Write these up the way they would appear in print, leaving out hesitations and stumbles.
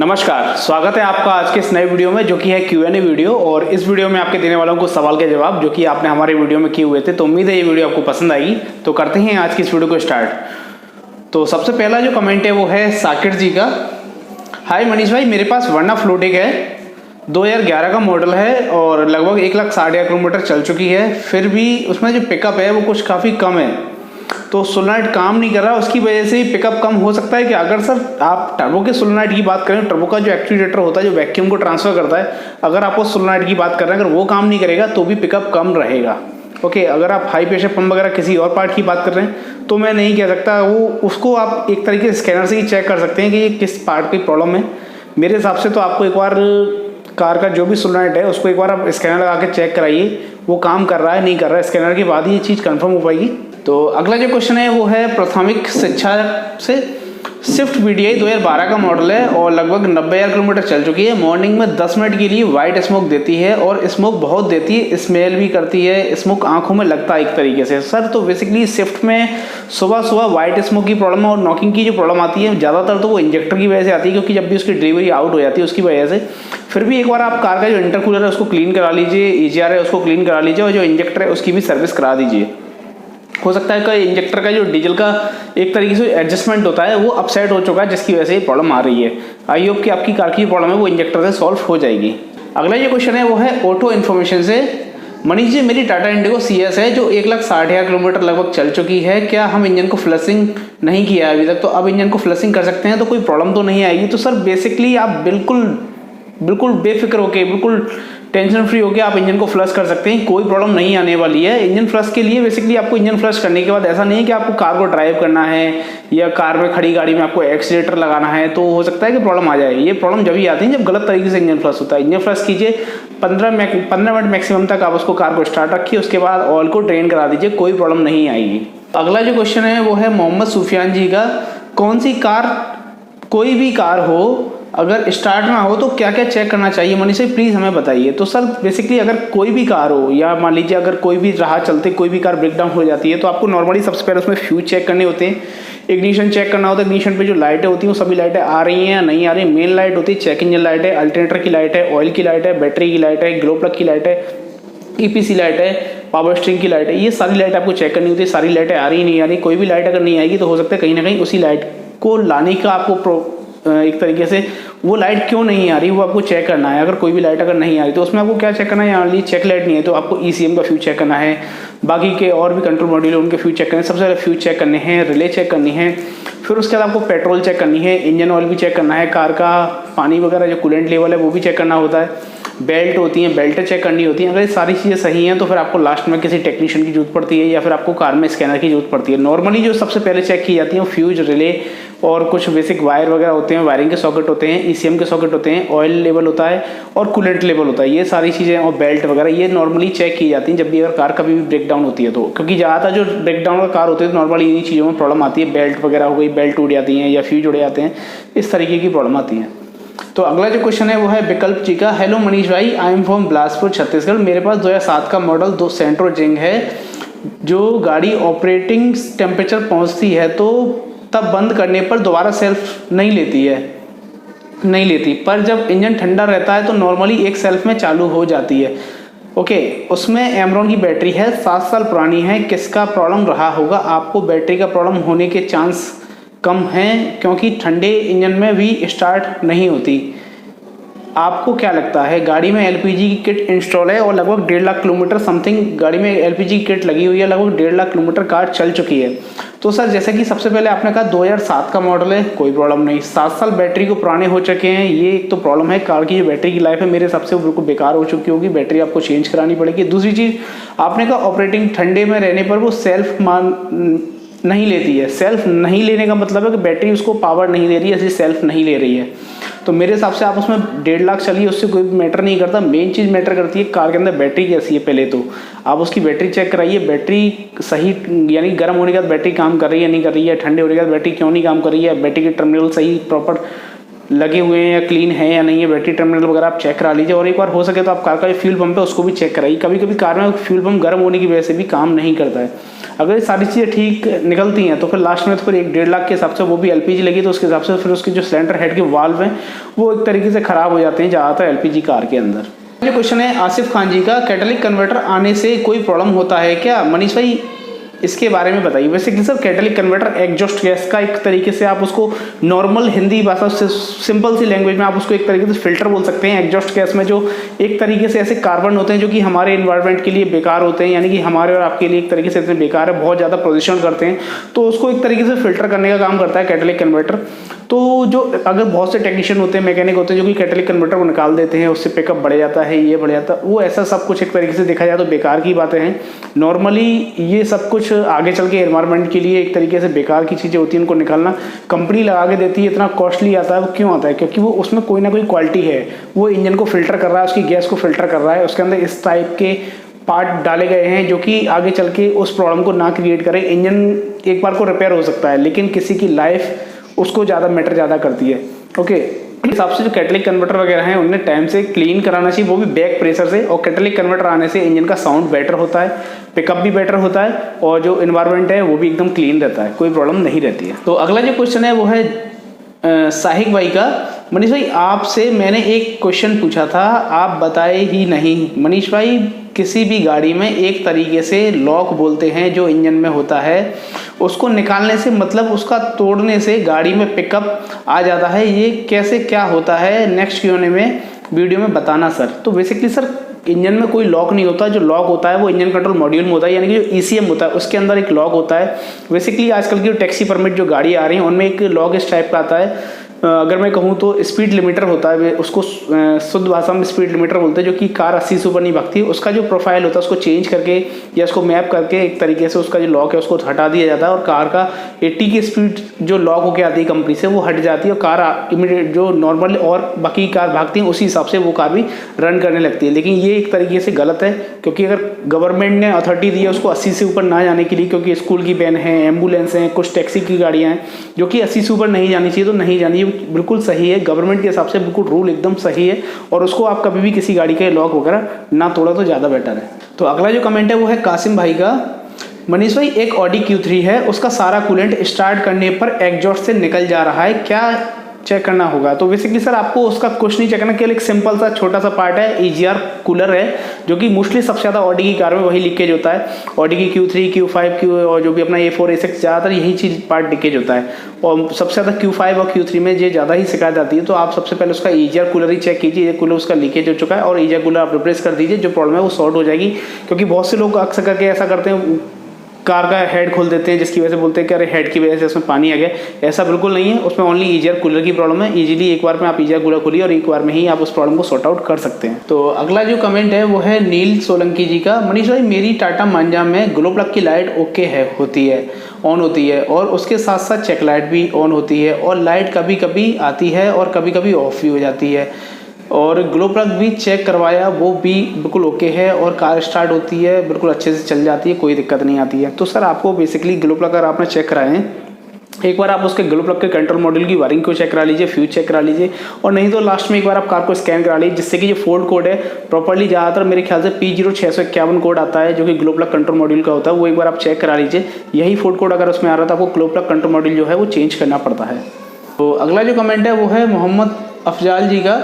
नमस्कार, स्वागत है आपका आज के इस नए वीडियो में जो कि है Q&A वीडियो। और इस वीडियो में आपके देने वालों को सवाल के जवाब जो कि आपने हमारे वीडियो में किए हुए थे। तो उम्मीद है ये वीडियो आपको पसंद आएगी। तो करते हैं आज की इस वीडियो को स्टार्ट। तो सबसे पहला जो कमेंट है वो है साकिर जी का। हाय मनीष भाई, मेरे पास वर्ना फ्लोटिक है, 2011 का मॉडल है और लगभग 1,60,000 किलोमीटर चल चुकी है। फिर भी उसमें जो पिकअप है वो कुछ काफ़ी कम है, तो सोलेनॉइड काम नहीं कर रहा, उसकी वजह से ही पिकअप कम हो सकता है कि अगर सर आप टर्बो के सोलेनॉइड की बात करें, टर्बो का जो एक्चुएटर होता है जो वैक्यूम को ट्रांसफर करता है, अगर आप उस सोलेनॉइड की बात कर रहे हैं, अगर वो काम नहीं करेगा तो भी पिकअप कम रहेगा। ओके, अगर आप हाई प्रेशर पंप वगैरह किसी और पार्ट की बात कर रहे हैं तो मैं नहीं कह सकता, वो उसको आप एक तरीके से स्कैनर से ही चेक कर सकते हैं कि ये किस पार्ट की प्रॉब्लम है। मेरे हिसाब से तो आपको एक बार कार का जो भी सोलेनॉइड है उसको एक बार आप स्कैनर लगा के चेक कराइए, वो काम कर रहा है नहीं कर रहा है, स्कैनर के बाद ही ये चीज़ कंफर्म हो पाएगी। तो अगला जो क्वेश्चन है वो है प्राथमिक शिक्षा से। स्विफ्ट VDI 2012 का मॉडल है और लगभग 90,000 किलोमीटर चल चुकी है। मॉर्निंग में 10 मिनट के लिए वाइट स्मोक देती है और स्मोक बहुत देती है, स्मेल भी करती है, स्मोक आंखों में लगता है एक तरीके से। सर तो बेसिकली स्विफ्ट में सुबह सुबह वाइट स्मोक की प्रॉब्लम और नॉकिंग की जो प्रॉब्लम आती है ज़्यादातर तो वो इंजेक्टर की वजह से आती है, क्योंकि जब भी उसकी डिलीवरी आउट हो जाती है उसकी वजह से। फिर भी एक बार आप कार का जो इंटरकूलर है उसको क्लीन करा लीजिए, EGR है उसको क्लीन करा लीजिए और जो इंजेक्टर है उसकी भी सर्विस करा दीजिए। हो सकता है कि इंजेक्टर का जो डीजल का एक तरीके से एडजस्टमेंट होता है वो अपसेट हो चुका है, जिसकी वजह से ये प्रॉब्लम आ रही है। आई होप कि आपकी कार की प्रॉब्लम है वो इंजेक्टर से सॉल्व हो जाएगी। अगला जो क्वेश्चन है वो है ऑटो इन्फॉर्मेशन से। मनीष जी, मेरी टाटा इंडिगो CS है जो 1,60,000 किलोमीटर लगभग चल चुकी है। क्या हम इंजन को फ्लशिंग नहीं किया है अभी तक, तो अब इंजन को फ्लशिंग कर सकते हैं तो कोई प्रॉब्लम तो नहीं आएगी। तो सर बेसिकली आप बिल्कुल बेफिक्र होके, बिल्कुल टेंशन फ्री होकर आप इंजन को फ्लश कर सकते हैं, कोई प्रॉब्लम नहीं आने वाली है। इंजन फ्लश के लिए बेसिकली आपको इंजन फ्लश करने के बाद ऐसा नहीं है कि आपको कार को ड्राइव करना है या कार में खड़ी गाड़ी में आपको एक्सीलेटर लगाना है, तो हो सकता है कि प्रॉब्लम आ जाए। ये प्रॉब्लम जब ही आती है जब गलत तरीके से इंजन फ्लश होता है। इंजन फ्लश कीजिए, 15 मिनट मैक्सिमम तक आप उसको कार को स्टार्ट रखिए, उसके बाद ऑयल को ड्रेन करा दीजिए, कोई प्रॉब्लम नहीं आएगी। अगला जो क्वेश्चन है वो है मोहम्मद सुफियान जी का। कौन सी कार, कोई भी कार हो, अगर स्टार्ट ना हो तो क्या क्या चेक करना चाहिए मनीष से, प्लीज़ हमें बताइए। तो सर बेसिकली अगर कोई भी कार हो या मान लीजिए अगर कोई भी राह चलते कोई भी कार ब्रेक डाउन हो जाती है तो आपको नॉर्मली सबसे पहले उसमें फ्यूज चेक करने होते हैं, इग्निशन चेक करना होता है। इग्निशन पे जो लाइटें होती हैं वो सभी लाइटें आ रही हैं या नहीं आ रही। मेन लाइट होती है चेक इंजन लाइट है, अल्टरनेटर की लाइट है, ऑयल की लाइट है, बैटरी की लाइट है, ग्लो प्लग की लाइट है, EPC लाइट है, पावर स्ट्रिंग की लाइट है। ये सारी लाइट आपको चेक करनी होती है, सारी लाइटें आ रही नहीं आ रही। कोई भी लाइट अगर नहीं आएगी तो हो सकता है कहीं ना कहीं उसी लाइट को लाने का आपको एक तरीके से वो लाइट क्यों नहीं आ रही वो आपको चेक करना है। अगर कोई भी लाइट अगर नहीं आ रही तो उसमें आपको क्या चेक करना है, यहाँ चेक लाइट नहीं है तो आपको ECM का फ्यूज चेक करना है, बाकी के और भी कंट्रोल मॉड्यूल उनके फ्यूज चेक करने, सबसे पहले फ्यूज चेक करने हैं, रिले चेक करनी है, फिर उसके बाद आपको पेट्रोल चेक करनी है, इंजन ऑयल भी चेक करना है, कार का पानी वगैरह जो कूलेंट लेवल है वो भी चेक करना होता है, बेल्ट होती हैं, बेल्ट चेक करनी होती हैं। अगर ये सारी चीज़ें सही हैं तो फिर आपको लास्ट में किसी टेक्नीशियन की जरूरत पड़ती है या फिर आपको कार में स्कैनर की जरूरत पड़ती है। नॉर्मली जो सबसे पहले चेक की जाती है वो फ्यूज, रिले और कुछ बेसिक वायर वगैरह होते हैं, वायरिंग के सॉकेट होते हैं, ECM के सॉकेट होते हैं, ऑयल लेवल होता है और कूलेंट लेवल होता है। ये सारी चीज़ें और बेल्ट वगैरह ये नॉर्मली चेक की जाती हैं जब भी अगर कार कभी भी ब्रेक डाउन होती है तो, क्योंकि ज़्यादातर जो ब्रेक डाउन का कार होते हैं तो नॉर्मली इन्हीं चीज़ों में प्रॉब्लम आती है। बेल्ट वगैरह हो गई, बेल्ट टूट जाती हैं या फ्यूज उड़ जाते हैं, इस तरीके की प्रॉब्लम आती है। तो अगला जो क्वेश्चन है वो है विकल्प जी का। हेलो मनीष भाई, I am from Bilaspur Chhattisgarh. मेरे पास 2007 का मॉडल 2 सेंट्रो जिंग है। जो गाड़ी ऑपरेटिंग टेम्परेचर पहुंचती है तो तब बंद करने पर दोबारा सेल्फ नहीं लेती, पर जब इंजन ठंडा रहता है तो नॉर्मली एक सेल्फ में चालू हो जाती है। ओके, उसमें एमरॉन की बैटरी है, 7 साल पुरानी है। किसका प्रॉब्लम रहा होगा? आपको बैटरी का प्रॉब्लम होने के चांस कम हैं क्योंकि ठंडे इंजन में भी स्टार्ट नहीं होती। आपको क्या लगता है? गाड़ी में LPG की किट इंस्टॉल है और लगभग 1.5 लाख किलोमीटर समथिंग गाड़ी में LPG की किट लगी हुई है, लगभग 1.5 लाख किलोमीटर कार चल चुकी है। तो सर जैसे कि सबसे पहले आपने कहा 2007 का मॉडल है, कोई प्रॉब्लम नहीं। 7 साल बैटरी को पुराने हो चुके हैं, ये एक तो प्रॉब्लम है। कार की जो बैटरी की लाइफ है मेरे हिसाब से वो बिल्कुल बेकार हो चुकी होगी, बैटरी आपको चेंज करानी पड़ेगी। दूसरी चीज़ आपने कहा ऑपरेटिंग ठंडे में रहने पर वो सेल्फ नहीं लेती है। सेल्फ नहीं लेने का मतलब है कि बैटरी उसको पावर नहीं दे रही है, इसलिए सेल्फ नहीं ले रही है। तो मेरे हिसाब से आप उसमें 1.5 लाख चलिए, उससे कोई मैटर नहीं करता। मेन चीज़ मैटर करती है कार के अंदर बैटरी कैसी है। पहले तो आप उसकी बैटरी चेक कराइए, बैटरी सही यानी गर्म होने के बाद बैटरी काम कर रही है नहीं कर रही है, ठंडे होने के बाद बैटरी क्यों नहीं काम कर रही है, बैटरी के टर्मिनल सही प्रॉपर लगे हुए हैं या क्लीन है या नहीं है, बैटरी टर्मिनल वगैरह आप चेक करा लीजिए। और एक बार हो सके तो आप कार का जो फ्यूल पंप है उसको भी चेक कराइए। कभी कभी कार में फ्यूल पंप गर्म होने की वजह से भी काम नहीं करता है। अगर ये सारी चीज़ें ठीक निकलती हैं तो फिर लास्ट में तो फिर 1-1.5 लाख के हिसाब से वो भी एलपीजी लगी, तो उसके हिसाब से फिर उसके जो सिलेंडर हेड के वाल्व हैं वो एक तरीके से ख़राब हो जाते हैं ज़्यादातर एलपीजी कार के अंदर। ये क्वेश्चन है आसिफ खान जी का, कैटलिक कन्वर्टर आने से कोई प्रॉब्लम होता है क्या? मनीष भाई इसके बारे में बताइए। Basically sir catalytic converter exhaust gas का एक तरीके से आप उसको नॉर्मल हिंदी भाषा से सिंपल सी लैंग्वेज में आप उसको एक तरीके से फिल्टर बोल सकते हैं। एग्जॉस्ट गैस में जो एक तरीके से ऐसे कार्बन होते हैं जो कि हमारे इन्वायरमेंट के लिए बेकार होते हैं, यानी कि हमारे और आपके लिए एक तरीके से इतने बेकार है, बहुत ज़्यादा प्रदूषण करते हैं, तो उसको एक तरीके से फिल्टर करने का काम करता है कैटलिक कन्वर्टर। तो जो अगर बहुत से टेक्नीशियन होते हैं, मैकेनिक होते हैं जो कि कैटलिक कन्वर्टर को निकाल देते हैं, उससे पिकअप बढ़ जाता है, ये बढ़ जाता है, वो ऐसा सब कुछ एक तरीके से देखा जाए तो बेकार की बातें हैं। नॉर्मली ये सब कुछ आगे चल के एनवायरनमेंट के लिए एक तरीके से बेकार की चीज़ें होती हैं, उनको निकालना कंपनी लगा के देती है, इतना कॉस्टली आता है। वो क्यों आता है? क्योंकि वो उसमें कोई ना कोई क्वालिटी है, वो इंजन को फिल्टर कर रहा है, उसकी गैस को फिल्टर कर रहा है, उसके अंदर इस टाइप के पार्ट डाले गए हैं जो कि आगे चल के उस प्रॉब्लम को ना क्रिएट करें। इंजन एक बार को रिपेयर हो सकता है लेकिन किसी की लाइफ उसको ज़्यादा मैटर ज़्यादा करती है। ओके, इस हिसाब से जो कैटलिक कन्वर्टर वगैरह हैं उन्हें टाइम से क्लीन कराना चाहिए, वो भी बैक प्रेशर से। और कैटलिक कन्वर्टर आने से इंजन का साउंड बेटर होता है, पिकअप भी बेटर होता है और जो इन्वायरमेंट है वो भी एकदम क्लीन रहता है, कोई प्रॉब्लम नहीं रहती है। तो अगला जो क्वेश्चन है वो है साहिक भाई का। मनीष भाई आपसे मैंने एक क्वेश्चन पूछा था, आप बताए ही नहीं। मनीष भाई किसी भी गाड़ी में एक तरीके से लॉक बोलते हैं जो इंजन में होता है, उसको निकालने से मतलब उसका तोड़ने से गाड़ी में पिकअप आ जाता है, ये कैसे क्या होता है? नेक्स्ट Q&A में वीडियो में बताना सर। तो बेसिकली सर इंजन में कोई लॉक नहीं होता, जो लॉक होता है वो इंजन कंट्रोल मॉड्यूल में होता है, यानी कि जो ECM होता है उसके अंदर एक लॉक होता है। बेसिकली आजकल की जो टैक्सी परमिट जो गाड़ी आ रही हैं उनमें एक लॉक इस टाइप का आता है। अगर मैं कहूँ तो स्पीड लिमिटर होता है, उसको शुद्ध भाषा में स्पीड लिमिटर बोलते हैं, जो कि कार 80 से ऊपर नहीं भागती। उसका जो प्रोफाइल होता है उसको चेंज करके या उसको मैप करके एक तरीके से उसका जो लॉक है उसको हटा दिया जाता है और कार का 80 की स्पीड जो लॉक होकर आती है कंपनी से वो हट जाती है और कार इमीडिएट जो नॉर्मल और बाकी कार भागती हैं उसी हिसाब से वो कार भी रन करने लगती है। लेकिन ये एक तरीके से गलत है, क्योंकि अगर गवर्नमेंट ने अथॉरिटी दी है उसको 80 से ऊपर ना जाने के लिए, क्योंकि स्कूल की वैन है, एम्बुलेंस हैं, कुछ टैक्सी की गाड़ियाँ हैं जो कि 80 से ऊपर नहीं जानी चाहिए, तो नहीं जानी, बिल्कुल सही है। गवर्नमेंट के हिसाब से बिल्कुल रूल एकदम सही है और उसको आप कभी भी किसी गाड़ी का लॉक वगैरह ना तोड़ा तो ज़्यादा बेटर है। तो अगला जो कमेंट है वो है कासिम भाई का। मनीष भाई एक ऑडी Q3 है, उसका सारा कूलेंट स्टार्ट करने पर एग्जॉस्ट से निकल जा रहा है, क्या चेक करना होगा? तो बेसिकली सर आपको उसका कुछ नहीं चेक करना, केवल एक सिंपल सा छोटा सा पार्ट है, EGR कूलर है, जो कि मोस्टली सबसे ज़्यादा ऑडी की कार में वही लीकेज होता है। ऑडी की Q3, Q5, Q और जो भी अपना A4, A6 ज़्यादातर यही चीज़ पार्ट लीकेज होता है और सबसे ज़्यादा Q5 और Q3 में ये ज़्यादा ही शिकायत आती है। तो आप सबसे पहले उसका EGR कूलर ही चेक कीजिए, ये कूलर उसका लीकेज हो चुका है और EGR कूलर आप रिप्लेस कर दीजिए, जो प्रॉब्लम है वो सॉर्ट हो जाएगी। क्योंकि बहुत से लोग अक्सर करके ऐसा करते हैं, कार का हेड खोल देते हैं जिसकी वजह से बोलते हैं कि अरे हेड की वजह से उसमें पानी आ गया। ऐसा बिल्कुल नहीं है, उसमें ओनली EGR कूलर की प्रॉब्लम है। इजीली एक बार में आप EGR कूलर खोलिए और एक बार में ही आप उस प्रॉब्लम को सॉर्ट आउट कर सकते हैं। तो अगला जो कमेंट है वो है नील सोलंकी जी का। मनीष भाई मेरी टाटा मांझा में ग्लो प्लग की लाइट ओके है होती है, ऑन होती है और उसके साथ साथ चेक लाइट भी ऑन होती है और लाइट कभी कभी आती है और कभी कभी ऑफ भी हो जाती है और ग्लो प्लग भी चेक करवाया, वो भी बिल्कुल ओके है और कार स्टार्ट होती है, बिल्कुल अच्छे से चल जाती है, कोई दिक्कत नहीं आती है। तो सर आपको बेसिकली ग्लो प्लग अगर आपने चेक कराए हैं, एक बार आप उसके ग्लो प्लग के कंट्रोल मॉड्यूल की वायरिंग को चेक करा लीजिए, फ्यूज चेक करा लीजिए और नहीं तो लास्ट में एक बार आप कार को स्कैन करा लीजिए, जिससे कि जो फोल्ड कोड है प्रॉपर्ली, ज़्यादातर मेरे ख्याल से P0651 कोड आता है जो कि ग्लो प्लग कंट्रोल मॉड्यूल का होता है, वो एक बार आप चेक करा लीजिए। यही फोल्ड कोड अगर उसमें आ रहा था आपको ग्लो प्लग कंट्रोल मॉड्यूल जो है वो चेंज करना पड़ता है। तो अगला जो कमेंट है वो है मोहम्मद अफजाल जी का।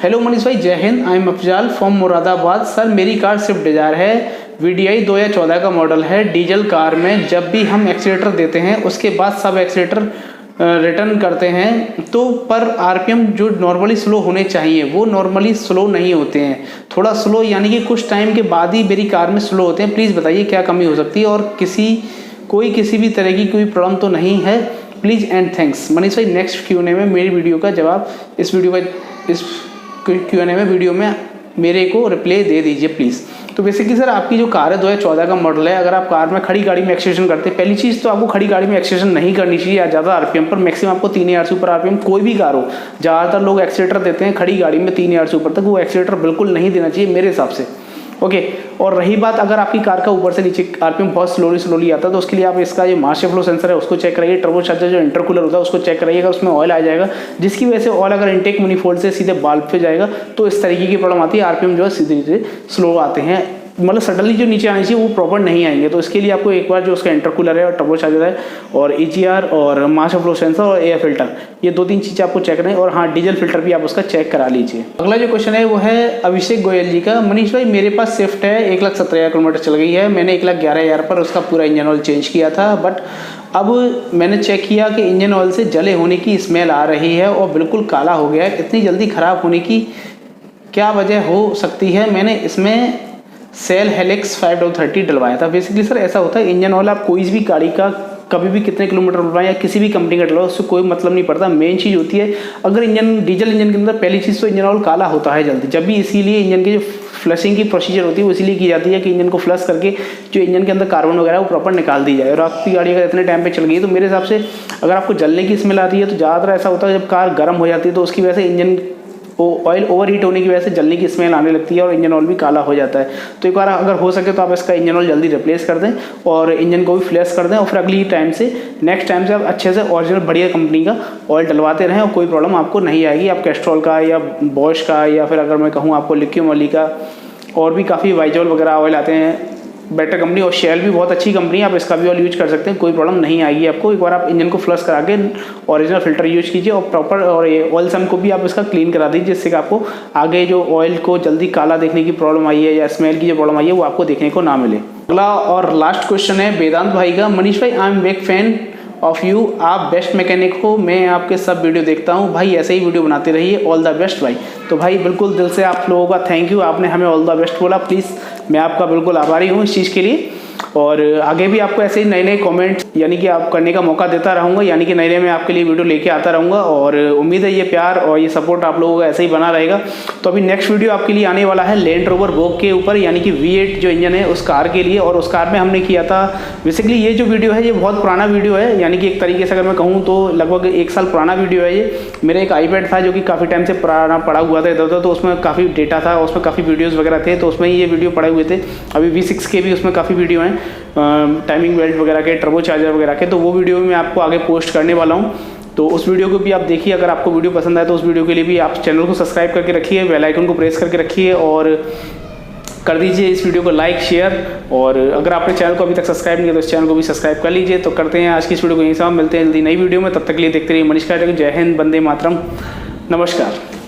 हेलो मनीष भाई, जय Hind, I am Afzal from Moradabad. Sir मेरी कार स्विफ्ट डिज़ायर है, VDI 2014 का मॉडल है। डीजल कार में जब भी हम एक्सीलेटर देते हैं उसके बाद सब एक्सीलेटर रिटर्न करते हैं तो पर RPM जो नॉर्मली स्लो होने चाहिए वो नॉर्मली स्लो नहीं होते हैं, थोड़ा स्लो यानी कि कुछ टाइम के बाद ही मेरी कार में स्लो होते हैं। प्लीज़ बताइए क्या कमी हो सकती है और किसी भी तरह की कोई प्रॉब्लम तो नहीं है, प्लीज़ एंड थैंक्स। मनीष भाई नेक्स्ट Q&A में मेरी वीडियो का जवाब इस Q&A में वीडियो में मेरे को रिप्लाई दे दीजिए प्लीज़। तो बेसिकली सर आपकी जो कार है 2014 का मॉडल है, अगर आप कार में खड़ी गाड़ी में एक्सीलरेशन करते हैं, पहली चीज़ तो आपको खड़ी गाड़ी में एक्सीलरेशन नहीं करनी चाहिए या ज़्यादा RPM पर, मैक्सिमम आपको 3000 से ऊपर RPM कोई भी कार हो, ज़्यादातर लोग एक्सीलेटर देते हैं खड़ी गाड़ी में 3000 से ऊपर तक, वो एक्सीलेटर बिल्कुल नहीं देना चाहिए मेरे हिसाब से। ओके, और रही बात अगर आपकी कार का ऊपर से नीचे RPM बहुत स्लोली आता है तो उसके लिए आप इसका जो मास्टर फ्लो सेंसर है उसको चेक कराइए, टर्बो चार्जर जो इंटरकूलर होता है उसको चेक कराइएगा, उसमें ऑयल आ जाएगा जिसकी वजह से ऑयल अगर इनटेक मनीफोल्ड से सीधे बाल्ब पे जाएगा तो इस तरीके की प्रॉब्लम आती है, RPM जो है सीधे स्लो आते हैं मतलब सडनली जो नीचे आनी चाहिए वो प्रॉपर नहीं आएंगे। तो इसके लिए आपको एक बार जो उसका इंटरकूलर है और टर्बो चार्जर है और EGR और मास फ्लो सेंसर और एयर फिल्टर, ये 2-3 चीज़ें आपको चेक करना है। और हाँ, डीजल फिल्टर भी आप उसका चेक करा लीजिए। अगला जो क्वेश्चन है वो है अभिषेक गोयल जी का। मनीष भाई, मेरे पास स्विफ्ट है, 1,17,000 किलोमीटर चल गई है। मैंने 1,11,000 पर उसका पूरा इंजन ऑयल चेंज किया था, बट अब मैंने चेक किया कि इंजन ऑयल से जले होने की स्मेल आ रही है और बिल्कुल काला हो गया है। इतनी जल्दी ख़राब होने की क्या वजह हो सकती है? मैंने इसमें सेल हेलिक्स 530 डलवाया था। बेसिकली सर ऐसा होता है, इंजन ऑयल आप कोई भी गाड़ी का कभी भी कितने किलोमीटर डलवाएं या किसी भी कंपनी का डलवाओ, उससे कोई मतलब नहीं पड़ता। मेन चीज़ होती है, अगर इंजन डीजल इंजन के अंदर पहली चीज़ तो इंजन ऑयल काला होता है जल्दी, जब भी इसीलिए इंजन की जो फ्लशिंग की प्रोसीजर होती है वो इसीलिए की जाती है कि इंजन को फ्लश करके जो इंजन के अंदर कार्बन वगैरह वो प्रॉपर निकाल दी जाए। और आपकी गाड़ी अगर इतने टाइम पे चल गई है तो मेरे हिसाब से अगर आपको जलने की स्मेल आती है तो ज़्यादातर ऐसा होता है जब कार गर्म हो जाती है तो उसकी वजह से इंजन ऑयल ओवर हीट होने की वजह से जलने की स्मेल आने लगती है और इंजन ऑयल भी काला हो जाता है। तो एक बार अगर हो सके तो आप इसका इंजन ऑयल जल्दी रिप्लेस कर दें और इंजन को भी फ्लैश कर दें और फिर अगली टाइम से नेक्स्ट टाइम से आप अच्छे से ओरिजिनल बढ़िया कंपनी का ऑयल डलवाते रहें और कोई प्रॉब्लम आपको नहीं आएगी। आप कैस्ट्रॉल का या बॉश का या फिर अगर मैं कहूँ आपको लिक्यूमली का और भी काफ़ी वाइजॉल वगैरह ऑयल आते हैं, बेटर कंपनी, और शेल भी बहुत अच्छी कंपनी है, आप इसका भी ऑयल यूज कर सकते हैं, कोई प्रॉब्लम नहीं आएगी आपको। एक बार आप इंजन को फ्लश करा के ओरिजिनल फिल्टर यूज कीजिए और प्रॉपर और ये ऑयल सन को भी आप इसका क्लीन करा दीजिए, जिससे कि आपको आगे जो ऑयल को जल्दी काला देखने की प्रॉब्लम आई है या स्मेल की जो प्रॉब्लम आई है वो आपको देखने को ना मिले। अगला और लास्ट क्वेश्चन है वेदांत भाई का। मनीष भाई, I am big fan of you, आप बेस्ट मैकेनिक हो, मैं आपके सब वीडियो देखता हूँ भाई, ऐसे ही वीडियो बनाते रहिए, ऑल द बेस्ट भाई। तो भाई बिल्कुल दिल से आप लोगों का थैंक यू, आपने हमें ऑल द बेस्ट बोला। प्लीज़ मैं आपका बिल्कुल आभारी हूँ इस चीज़ के लिए, और आगे भी आपको ऐसे ही नए नए कमेंट यानी कि आप करने का मौका देता रहूँगा, यानी कि नए नए मैं आपके लिए वीडियो लेके आता रहूँगा। और उम्मीद है ये प्यार और ये सपोर्ट आप लोगों का ऐसे ही बना रहेगा। तो अभी नेक्स्ट वीडियो आपके लिए आने वाला है लैंड रोवर वोग के ऊपर, यानी कि V8 जो इंजन है उस कार के लिए, और उस कार में हमने किया था बेसिकली ये जो वीडियो है ये बहुत पुराना वीडियो है, यानी कि एक तरीके से अगर मैं कहूँ तो लगभग 1 साल पुराना वीडियो है ये। मेरा एक iPad था जो कि काफ़ी टाइम से पुराना पड़ा हुआ था इधर उधर, तो उसमें काफ़ी डेटा था, उसमें काफ़ी वीडियोज़ वगैरह थे, तो उसमें ये वीडियो पड़े हुए थे। अभी V6 के भी उसमें काफ़ी वीडियो हैं, टाइमिंग बेल्ट वगैरह के, टर्बो चार्जर वगैरह के, तो वो वीडियो भी मैं आपको आगे पोस्ट करने वाला हूँ। तो उस वीडियो को भी आप देखिए। अगर आपको वीडियो पसंद आए तो उस वीडियो के लिए भी आप चैनल को सब्सक्राइब करके रखिए, बेल आइकन को प्रेस करके रखिए और कर दीजिए इस वीडियो को लाइक शेयर। और अगर आपने चैनल को अभी तक सब्सक्राइब नहीं किया तो इस चैनल को भी सब्सक्राइब कर लीजिए। तो करते हैं आज की इस वीडियो को यहीं से, मिलते हैं जल्दी नई वीडियो में, तब तक के लिए देखते रहिए मनीष का। जय हिंद, वंदे मातरम, नमस्कार।